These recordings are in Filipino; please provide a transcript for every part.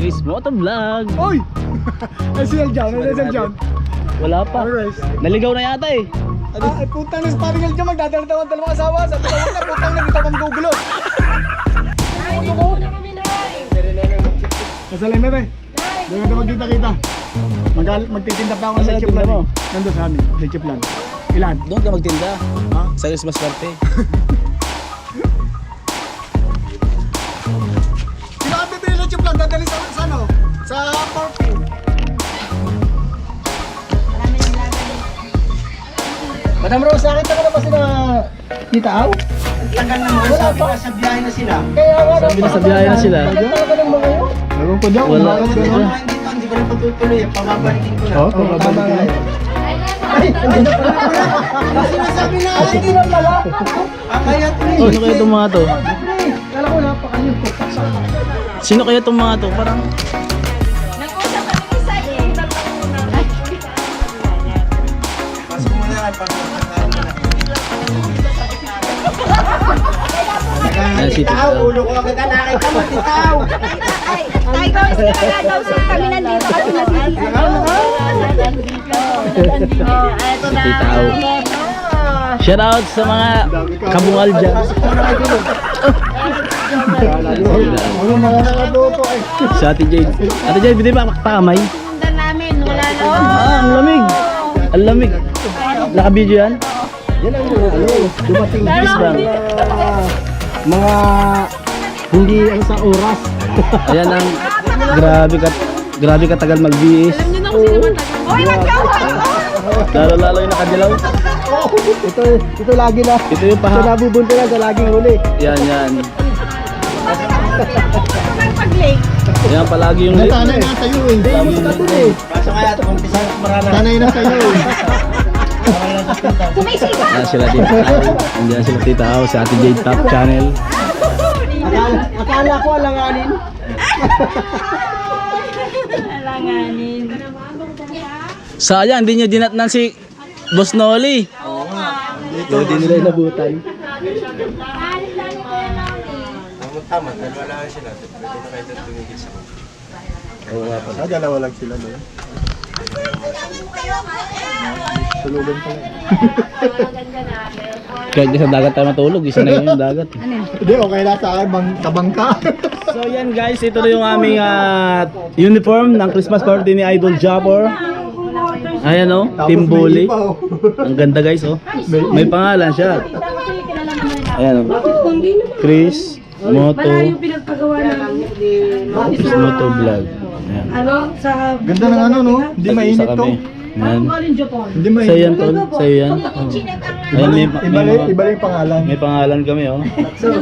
Chris Motovlog. Oy! SL John, SL John. Wala pa. Naligaw na yata eh. Ay, putang na sparring L John, magdadala-dawan dalawang asawa. Sa tawag na, putang na, dito kang gugulo. Kasalay mo rin. Doon natin magkita-kita. Magtitinda pa ako ng leche plan. Nandun sa amin, leche plan. Ilan? Doon ka magtinda. Ha? Sa Christmas party. Kinakabit yung leche plan, dadali sa ano? Sa party. Madam Rose, nakita ka na ba sila Tita Au? Tagal naman, sabi ka sa biyahe na sila. Kaya nga Sabi na sa biyahe na sila. Tagal ka ng mga yun. Ewan ko dyan, Wala. bakit Kung gano'n? hindi ko na patutuloy, pababalikin ko na. Oo, pababalikin na. Ay, hindi na pala. Sinasabi na, Hindi na pala. kaya tuloy. Oh, sino kaya itong mga to? Kala ko napakanyong ko. Sino kaya itong mga to? Parang Nag-usap kami ni Sai eh. Pasok mo na, pagkakataon mo na. Ayan, si Titaw, ulo ko agad na nakita mo, titaw. Ay, guys, kaya daw so kami nandito kasi nasisisi. Eto na. Tita Au. Shout out sa mga kabungal dyan. Ano mga nakatuto eh. Sa Ate Jade. Ate Jade, pwede ba pakamay? Sundan namin, wala na. Ah, ang lamig. Ang lamig. Naka-video yan? Yan ang dumating Kiss bang? mga hindi ang sa oras. Ayan ang grabe katagal mag-BS. Uy, magkawal! Lalo-lalo yung nakadilaw. Ito lagi na. Ito yung Ito paha. nabubunto na sa laging huli. Yan. Pag-late. Yan palagi yung late. Sanay na sa'yo eh. Lagi na eh. Pasok kaya, umpisa na marana. Sanay na sa'yo eh. Sumisipa! Yan sila Tita Au. Andiyan sila Tita Au sa Ate Jade Top Channel. Akala ko alanganin. Alanganin. Sayang, hindi nyo dinatnan si Boss Noli. Hindi nila inabutan. Tama, dalawa lang sila. Pwede na kayo doon tumigil sa kanya. Oo nga pala. Dalawa lang sila doon. Tulugan pala. Kahit sa dagat tayo matulog, isa na yun yung dagat. Hindi, okay na sa akin. Tabangka. So yan guys, ito na yung aming uniform ng Christmas party ni Idol Jabor. Ayan o, Team Bully. Ang ganda guys oh. May pangalan siya. Ayan o. Chris Moto. Pinagpagawa namin. Chris Moto Vlog. Ayan. Ano? Sa... Ganda ng ano no? Hindi mainit Isa to. kami. Ayan. Hindi Sa'yo mainit. yan tol, sa'yo yan. Oh. Ayan, Iba yung pangalan. may pangalan kami oh.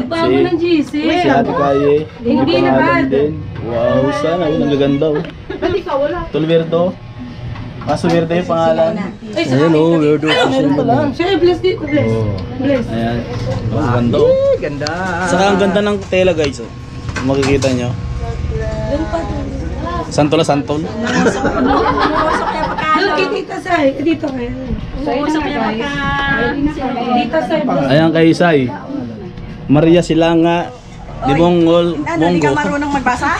Bago ng GC. Si Ate Kaye. May Hindi pangalan naman. din. Wow, sana yun, ang gaganda oh. Tolberto. Swerte yung pangalan. Ayan oh, weirdo. Meron pala. Siya, bless dito, bless. Bless. Ayan. Ang ganda oh. Ganda. Saka ang ganda ng tela guys oh. Makikita nyo. Santol na santol. Doon kay Tita Sai. Dito kayo. Umuusap niya Dito Sai. Ayan kay Isay. Maria Silanga. Di Mongol. Monggo. magbasa?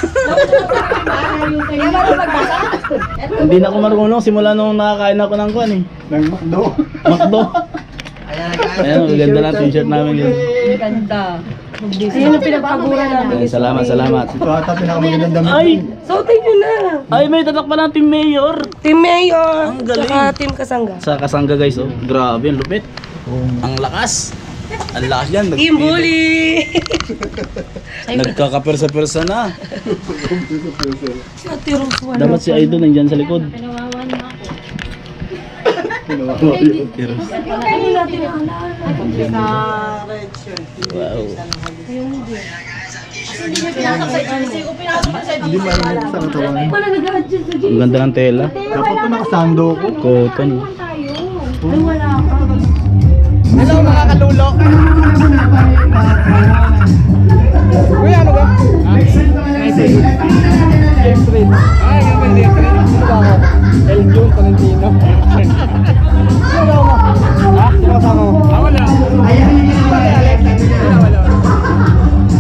Hindi ka marunong magbasa? Hindi na ako marunong simula nung nakakain ako ng kuan eh. Ng McDo. Makdo. Ayan, ang ganda ng t-shirt namin yun. Ganda. Ayun ang pinagpagura namin. Ayan, salamat. Ito ata pinakamagandang damit. Ay! Sautin nyo na. Ay, may tatak pa ng Team Mayor. Team Mayor. Ang galing. Saka Team Kasangga. Sa Kasangga guys oh. Grabe, ang lupit. Ang lakas. Ang lakas yan. Team Bully. Nagkakapersa-persa na. Si Ate Rose wala. Dapat si Idol nandyan sa likod. Ano natin ang Wow. Hindi mainit sa katawan. Wala nag-adjust sa Ang ganda ng tela. Dapat ito nakasando ko. Cotton. Ay, wala ka. Hello mga kalulo. Kuya, ano ba? April. Ay, yung pwede April. Ano ba ako? El Jun Tolentino. Sino daw mo? Ha? Sino kasama mo? Wala. Wala.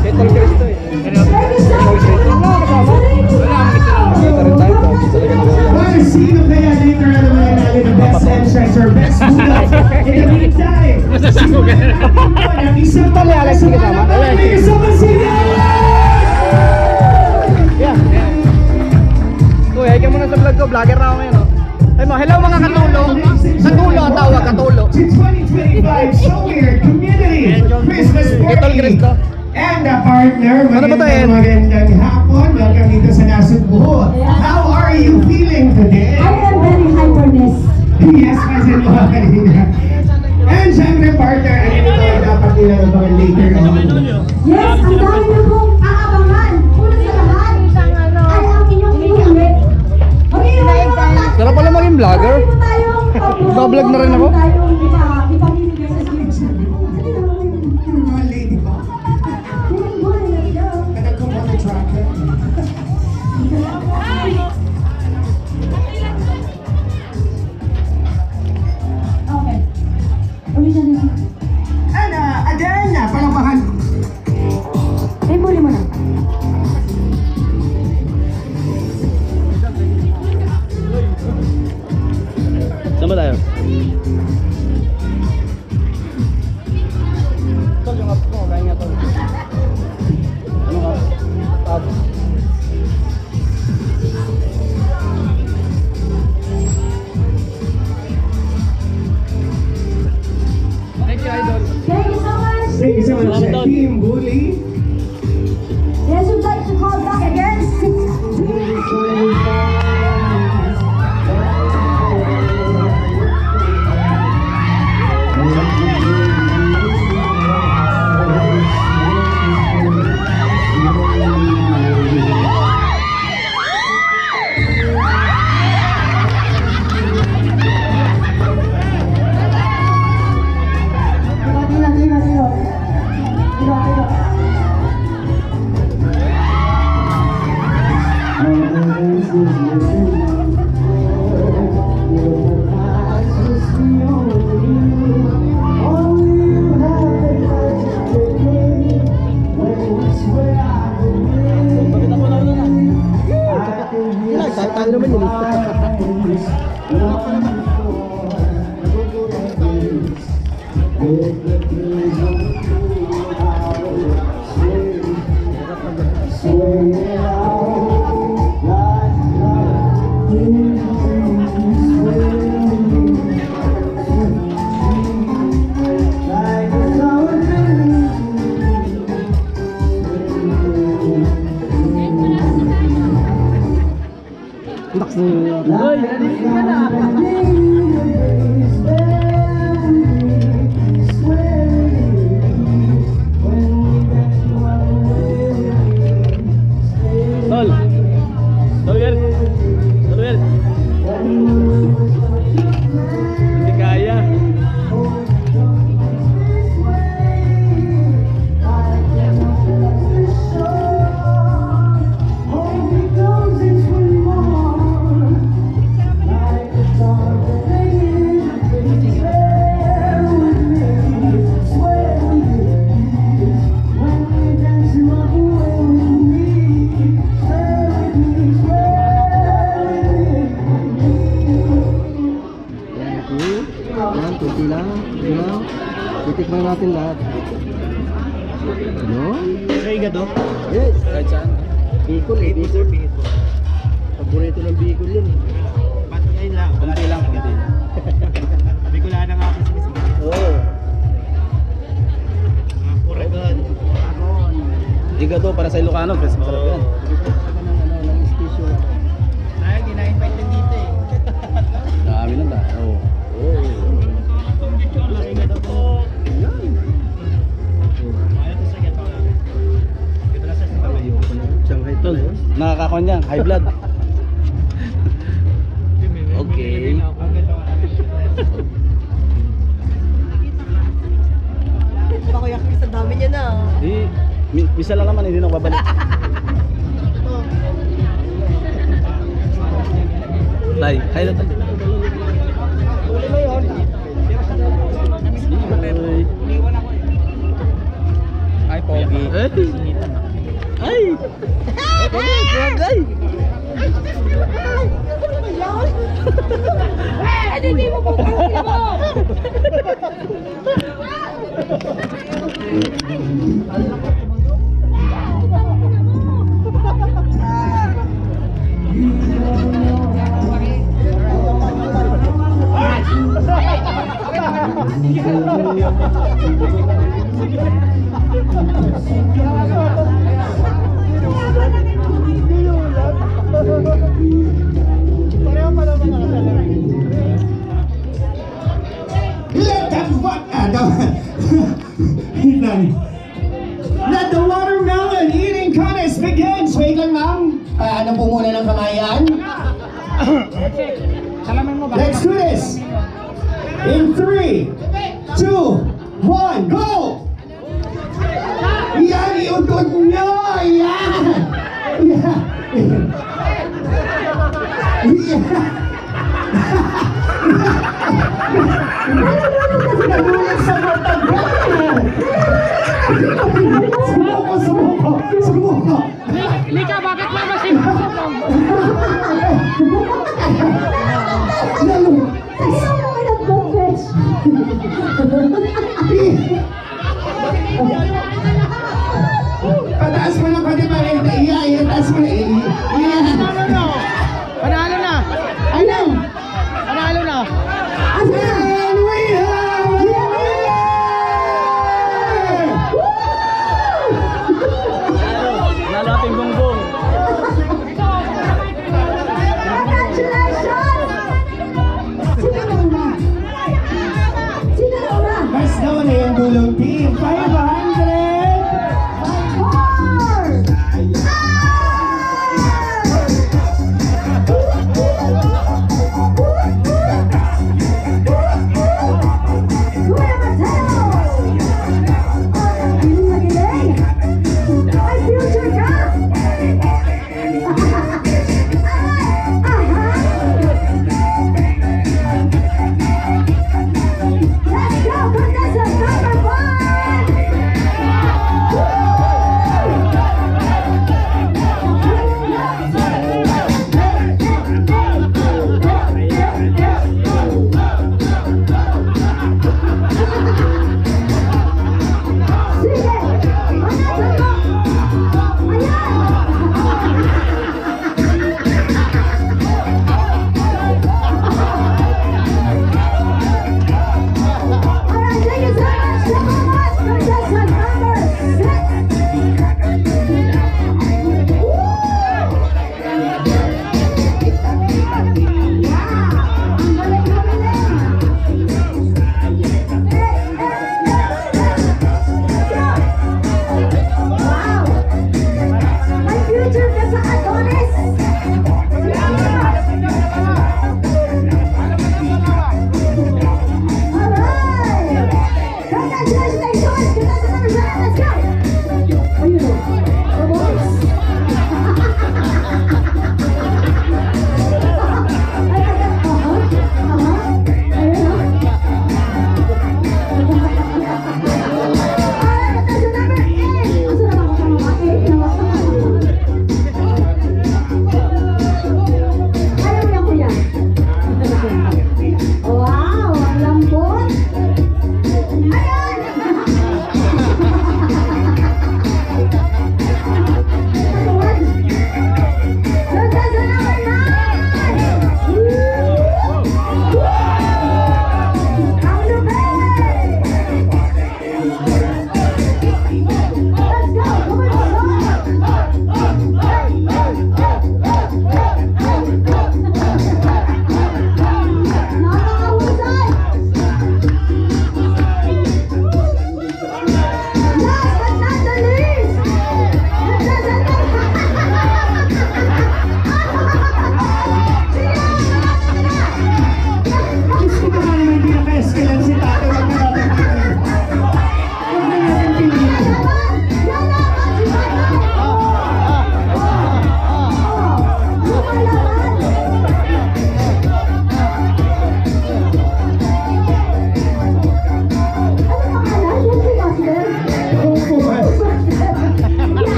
Ketol Cristo eh. Ketol Cristo. Wala kasama? Wala. vlogger na ako ngayon, oh. Ay mo, hello mga katulo. Katulo ang tawag, katulo. To 2025 So Weird Community Christmas Kitol Party. Cristo. And a partner, Ano ba to, Ed? magandang hapon. Welcome dito sa Nasugbo. How are you feeling today? I am very hyperness. Yes, kasi mo kanina. And syempre partner, ano ito dapat nila abangan later on. Yes, ang dami niyo pong aabangan. Una sa lahat ay ang inyong inulit. Mag-iwan mo lang. Sarap pala maging vlogger. Marami po tayong upload. Naka-vlog na rin ako. Marami tayong ipamimigay sa YouTube. Mga lady ba? Kada ko mga tracker. Okay. Original. And again, palakpakan. Ay, muli mo na. Saan ba tayo? Tol, yung up mo, kaya nga tol. Ano ka? Tab. Thank you, Idol. Thank you so much. Thank you so much, Team Bully. Yes, would like to call back again. Tayo naman yun. Tol! Tolwer! Tolwer! Hindi kaya. Yan, kunti lang. Yan. Titikman natin lahat. Ano? Kaya to? Yes. Kahit saan? Bicol eh, Bicol. Paborito ng Bicol yun. Ba't ngayon lang? Kunti lang, kunti. Sabi ko lang na nga kasi Oo. puro doon. Iga to para sa Ilocano, pero masarap yan. Ng station. Ay, gina-invite din dito eh. Dami lang ta. Oo. Shanghai Tol, nakakakon yan, high blood. Okay. Pakuyak sa dami niya na. Misa lang naman, hindi na ako babalik. Tay, hi na tayo. Ay, Pogi. Ay! Ay! Hindi mo po mo. Ayan. Let's do this. In 3, 2, 1, go! Yan, iudod nyo! Yan! Yan! Nagulat sa mata ko! Sumuko! Lika, bakit ba masip? Ayaw mo ka nag-confess. Pataas mo lang pati parenta. Iya, taas mo na. Iya. Panalo na! Ano? Panalo na! And we have a winner! Lalo ating bongbong. Congratulations! Sino na una? Sino na una? Mas naman na yung gulong team. 500! 1.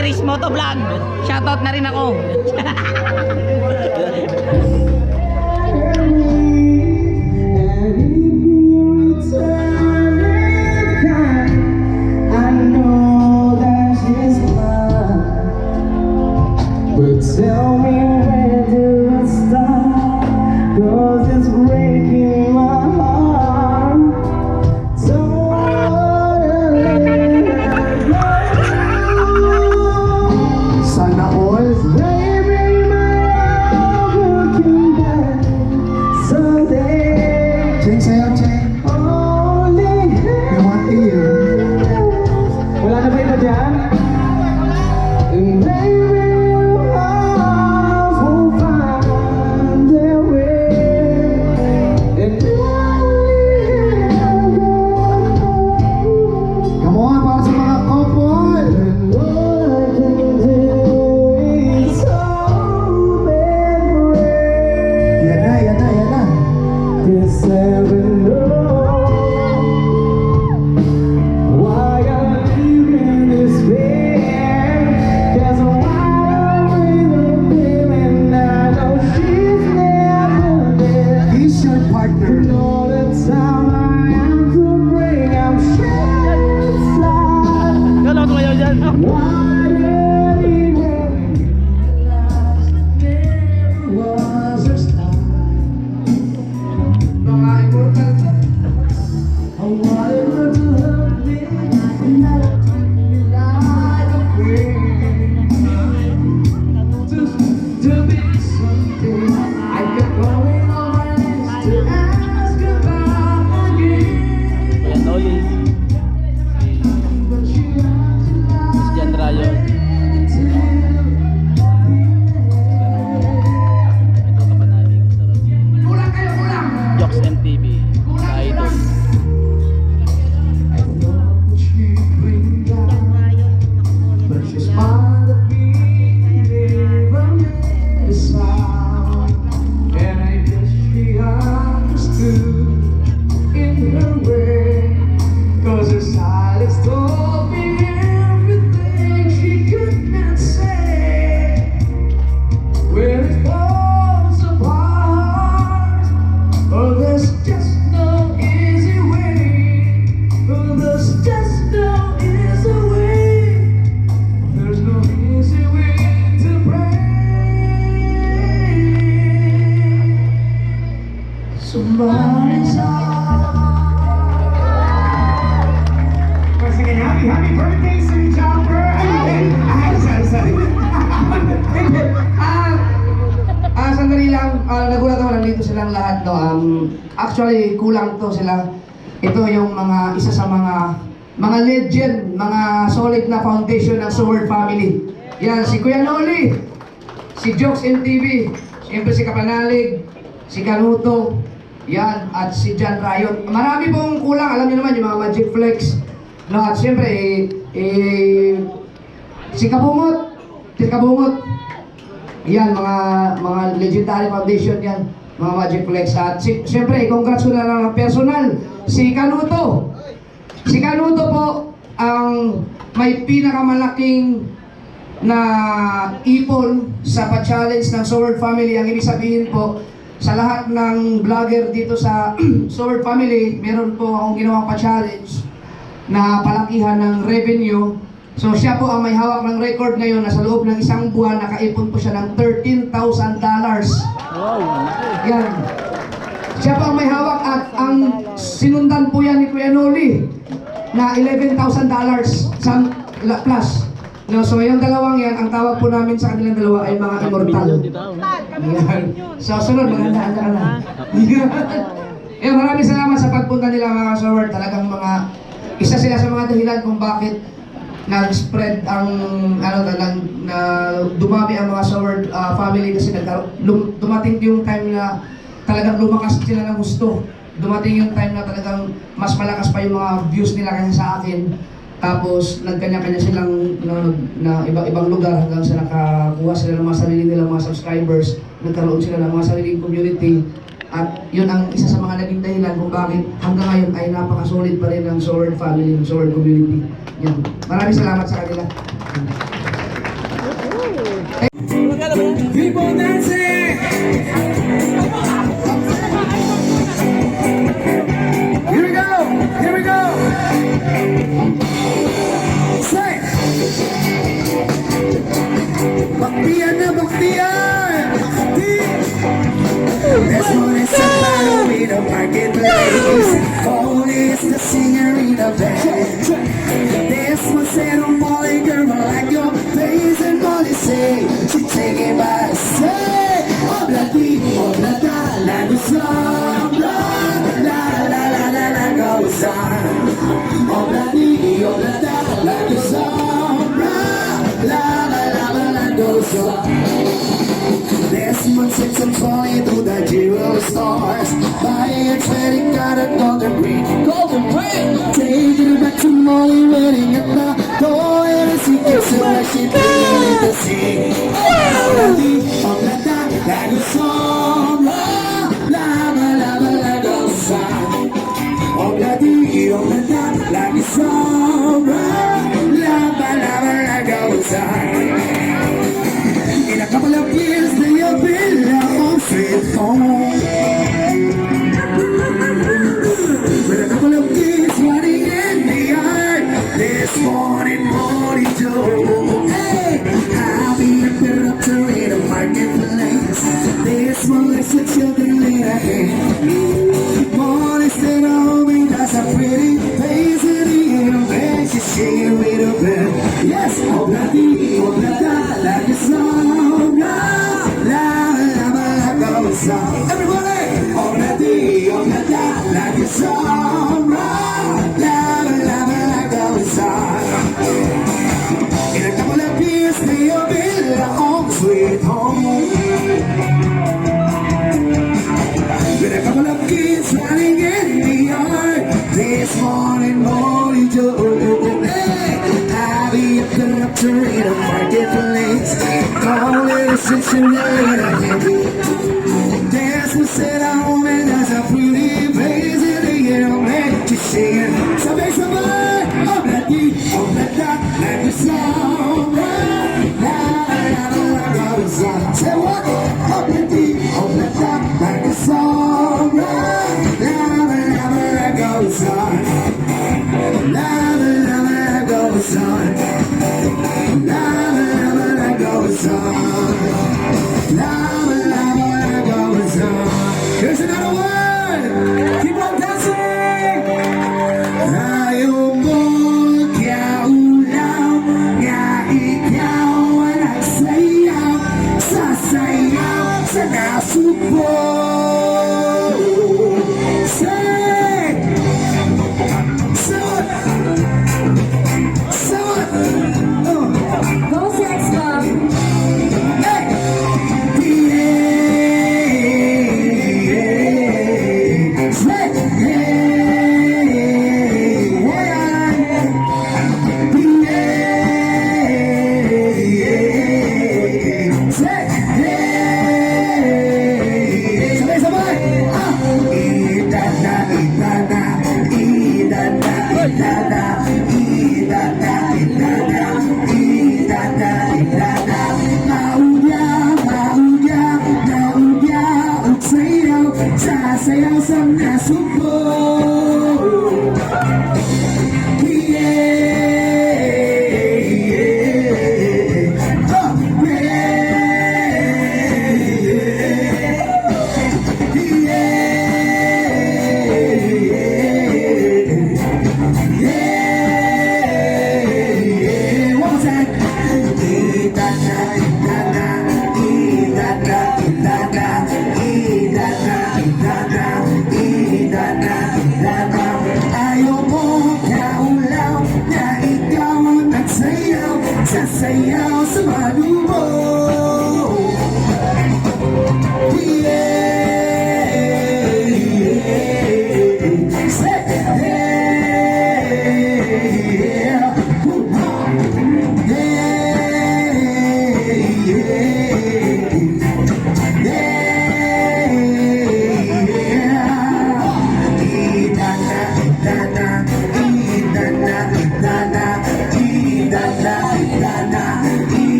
Chris Motovlog. Shoutout na rin ako. Tell me where do I start? 'Cause 'cause it's breaking my heart. Sana all, baby, my love looking back someday. Cheng sa'yo, Cheng. Only you want to hear. Wala na ba iba dyan? And maybe your heart will find their way. And come on, para sa mga couple. And all I can do is hope and pray. Yan na, yan na, yan na. This heaven knows why I live in this fear. 'Cause I'm wide awake and I know she's never there. He's your partner. All the time I am to bring, I'm sure inside. Kala ko kayo dyan. Ayan, Oli. Si Jan Rayon. Ito kapanalig sa Jokes MTV. Sa Idol. But she's fond of being from this sound. And I guess she understood in her way. 'Cause her silence told me everything she could not say. When it falls apart, oh, there's just no easy way. Oh, there's just no easy way. There's no easy way to pray. Somebody's Once again, happy birthday, Sir Jumper! Sorry. Sandali lang, nagulat ako, nandito silang lahat, no. Actually, kulang to sila. Ito yung isa sa mga legend, mga solid na foundation ng Sword family. Yan, si Kuya Noli, si Jokes MTV, siyempre si Kapanalig, si Kanuto, yan, at si Jan Rayon. Marami pong kulang, alam niyo naman yung mga Magic Flex. No, at siyempre, si Kabungot, yan, mga legendary foundation yan, mga Magic Flex. At siyempre, congrats ko na lang ng personal, si Kanuto. Si Kanuto po, ang may pinakamalaking na ipon sa pa-challenge ng Sword Family. Ang ibig sabihin po, sa lahat ng vlogger dito sa Sword Family, meron po akong ginawang pa-challenge na palakihan ng revenue. So siya po ang may hawak ng record ngayon na sa loob ng isang buwan nakaipon po siya ng $13,000. Wow, Yan. Siya po ang may hawak at ang sinundan po yan ni Kuya Noli na $11,000 plus. No, so yung dalawang yan, ang tawag po namin sa kanilang dalawa ay mga immortal. Yan. So sunod, magandaan ka na. Yan, maraming salamat sa pagpunta nila mga Sword. Talagang isa sila sa mga dahilan kung bakit nag-spread ang na dumami ang mga Sword family kasi dumating yung time na talagang lumakas sila ng gusto. Dumating yung time na talagang mas malakas pa yung mga views nila kaysa sa akin. Tapos nagkanya-kanya silang na ibang lugar hanggang sa nakakuha sila ng mga sarili nilang mga subscribers. Nagkaroon sila ng mga sariling community. At yun ang isa sa mga naging dahilan kung bakit hanggang ngayon ay napakasolid pa rin ng Sword family, ng Sword community. Yan. Maraming salamat sa kanila. People dancing! Here we go! Here we go! Say! Baktiyan na baktiyan! Bakti! This one is sign. Obladi, oblada, like a sombra. La la la la la goes on. Last month since I'm falling through the jewel stars. Buying a credit card, a golden ring. Taking it back to Molly, waiting at the door. And she gets it like she didn't to see. Obladi, oblada, like a sombra. La la la la la goes on. Obladi, oblada, like a sombra. La la la la goes on. In a couple of years, they'll be long faithful. With a couple of kids running in the yard, this morning, Joe. Hey, I'll be a bit up to read a marketplace. This one likes the children in a hand. Morning, stay home, that's a pretty face in the air. Man, she's shaking with a bed. Yes, oh, bloody, like a song. Everybody, already, like a song. Like a song. In a couple of years, they'll be home, sweet home. With a couple of kids running in the yard. This morning, Joe. Hey, I'll be up and up to read a marketplace. Call it a situation. Dance will sit at home and there's a pretty face in the air. Man, she's singing. So make some money. Oh, that, like a song. La, song. Say what? Oh, that, like a song. La, goes on. La, goes on. La, goes on. La, goes on. Here's another one. Keep on dancing. Ayaw mo kiaulaw, nga ikaw ang nagsayaw, sasayaw sa nasubo. Say, what? Go sex bomb. Hey! Sayaw sa nasubo. Sayaw sa malubo.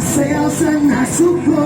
Sayaw sa nasubo.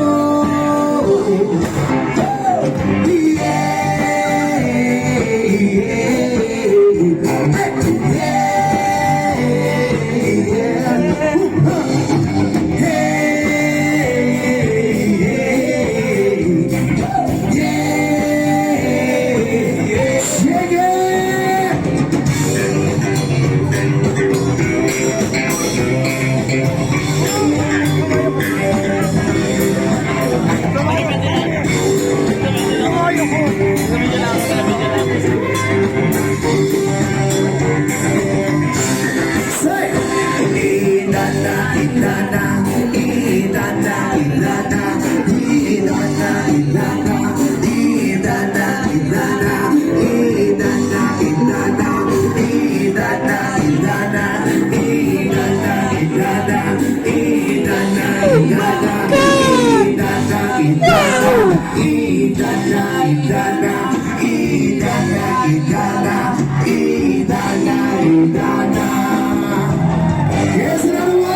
Here's another one.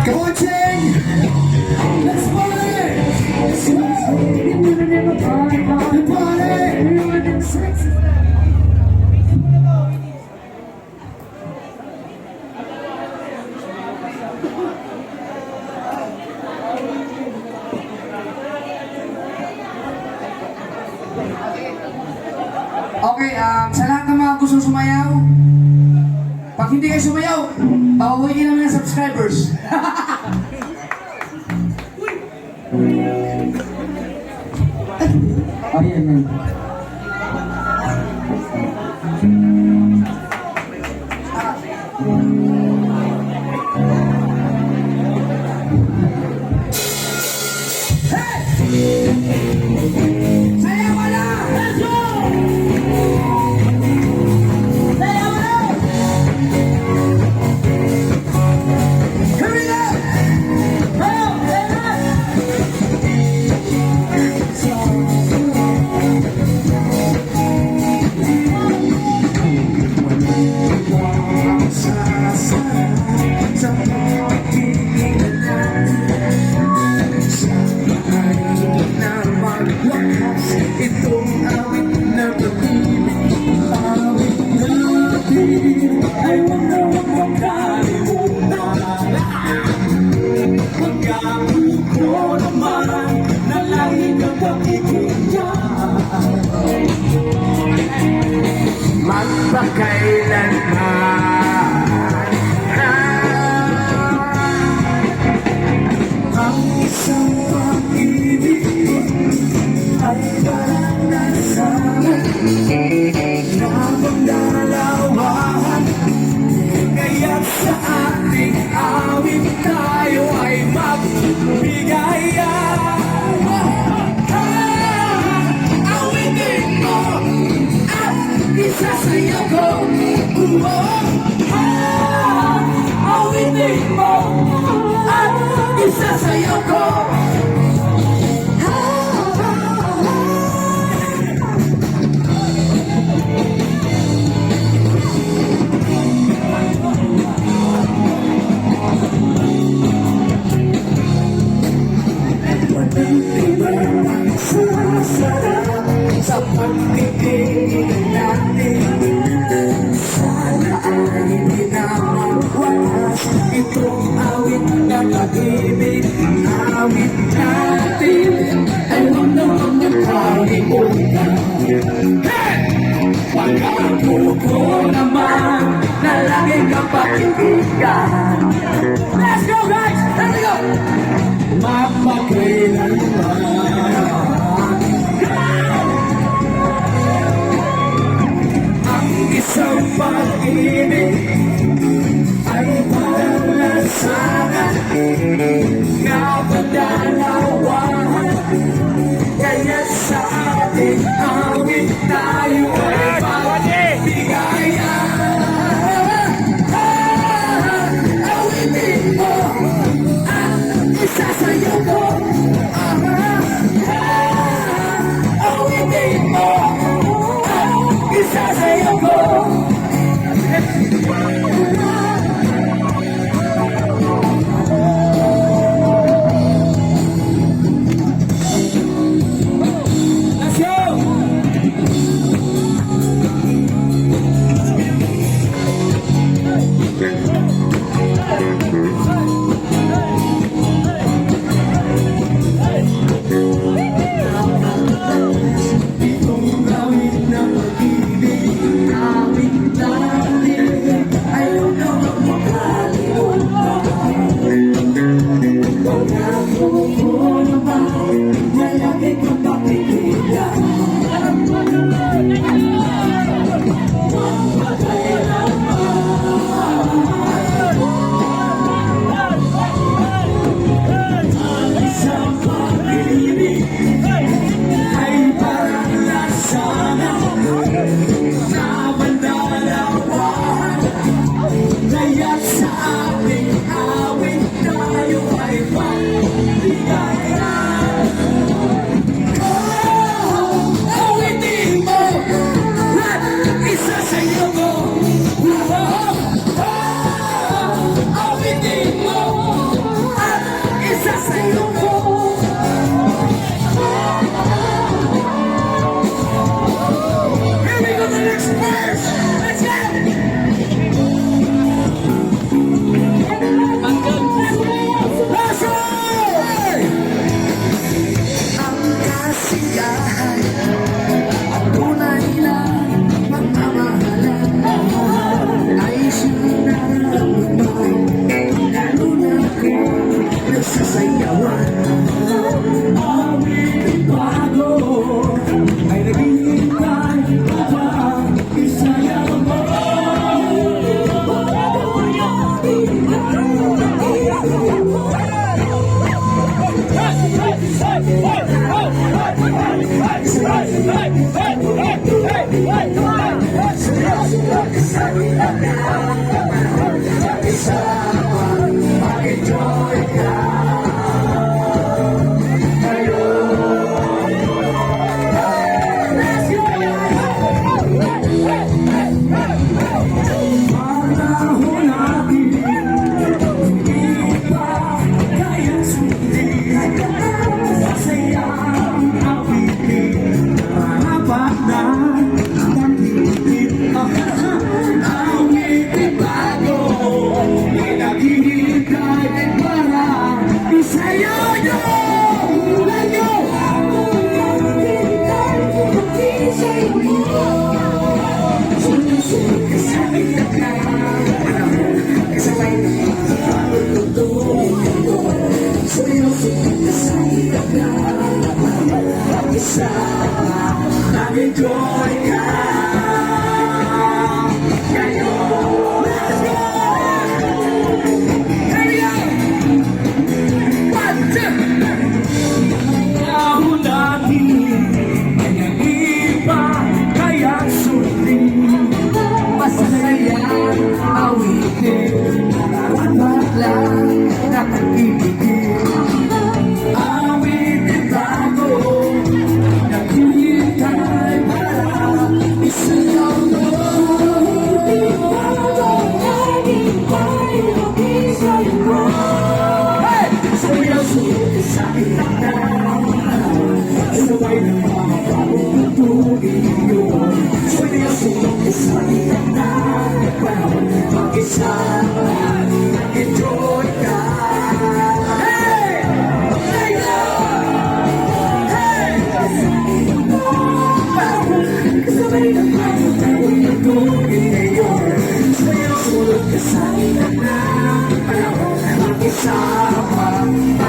Come on, Ching. Let's party. Okay, sa lahat ng mga gusto sumayaw, pag hindi kayo sumayaw, babawiin namin ng subscribers. Ayan. Sayaw ka na! Let's go! Sayaw ka na! Here we go! Oh, Itong awit na pag-ibig, awit na pag-ibig, ay huwag na huwag mong kalimutan. Pagkakuko naman, na lagi kang pakikinggan. Magpakailanman, ang isang pag-ibig ay parang nasangan na pagdalawahan. Kaya't sa ating awit tayo ay magbigayan. Awitin mo at isasayaw ko. Awitin mo at isasayaw ko. Sarap sa pagtitingin natin. Sana ay hindi na magwakas itong awit na pag-ibig. Awit natin ay huwag na huwag niyong kalimutan. Pagkakuko naman na lagi kang pakikinggan. Let's go guys! Here we go! Mapakailanman, ang isang pag-ibig ay parang lasanan na pagdalawahan. Kaya sa ating awit tayo ay magbigayan.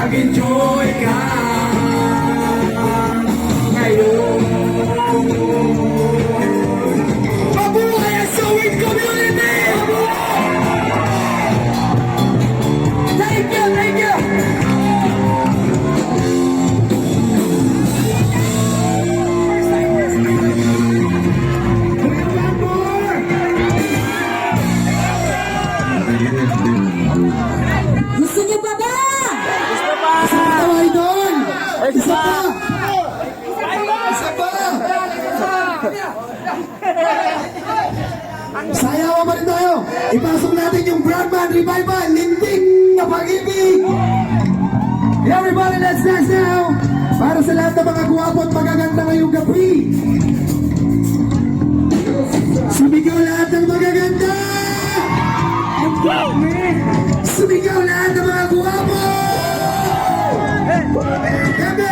Mag-enjoy ka ngayon. Mabuhay ang Sowit Community! Thank you, thank you! Gusto niyo pa ba? Taway doon! Isa pa! Isa pa! Sayawan pa rin tayo! Ipasok natin yung Brandman Revival, Linting na Pag-ibig! Everybody, let's dance now! Para sa lahat ng mga guwapo at magaganda ngayong gabi! Sumigaw lahat ng magaganda! Sumigaw lahat ng mga guwapo! Ebe!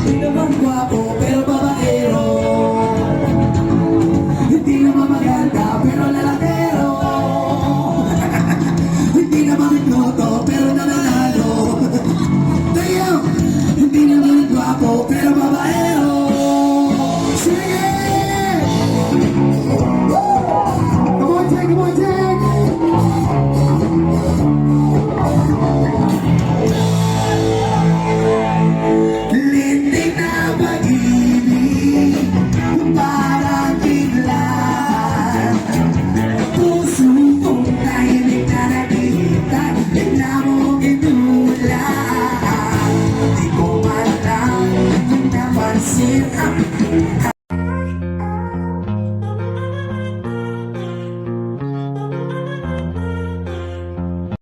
Hindi naman guwapo pero babaero. Hindi naman maganda pero lalakero. Hindi naman ignoto pero nananalo. Tayo! Hindi naman guwapo pero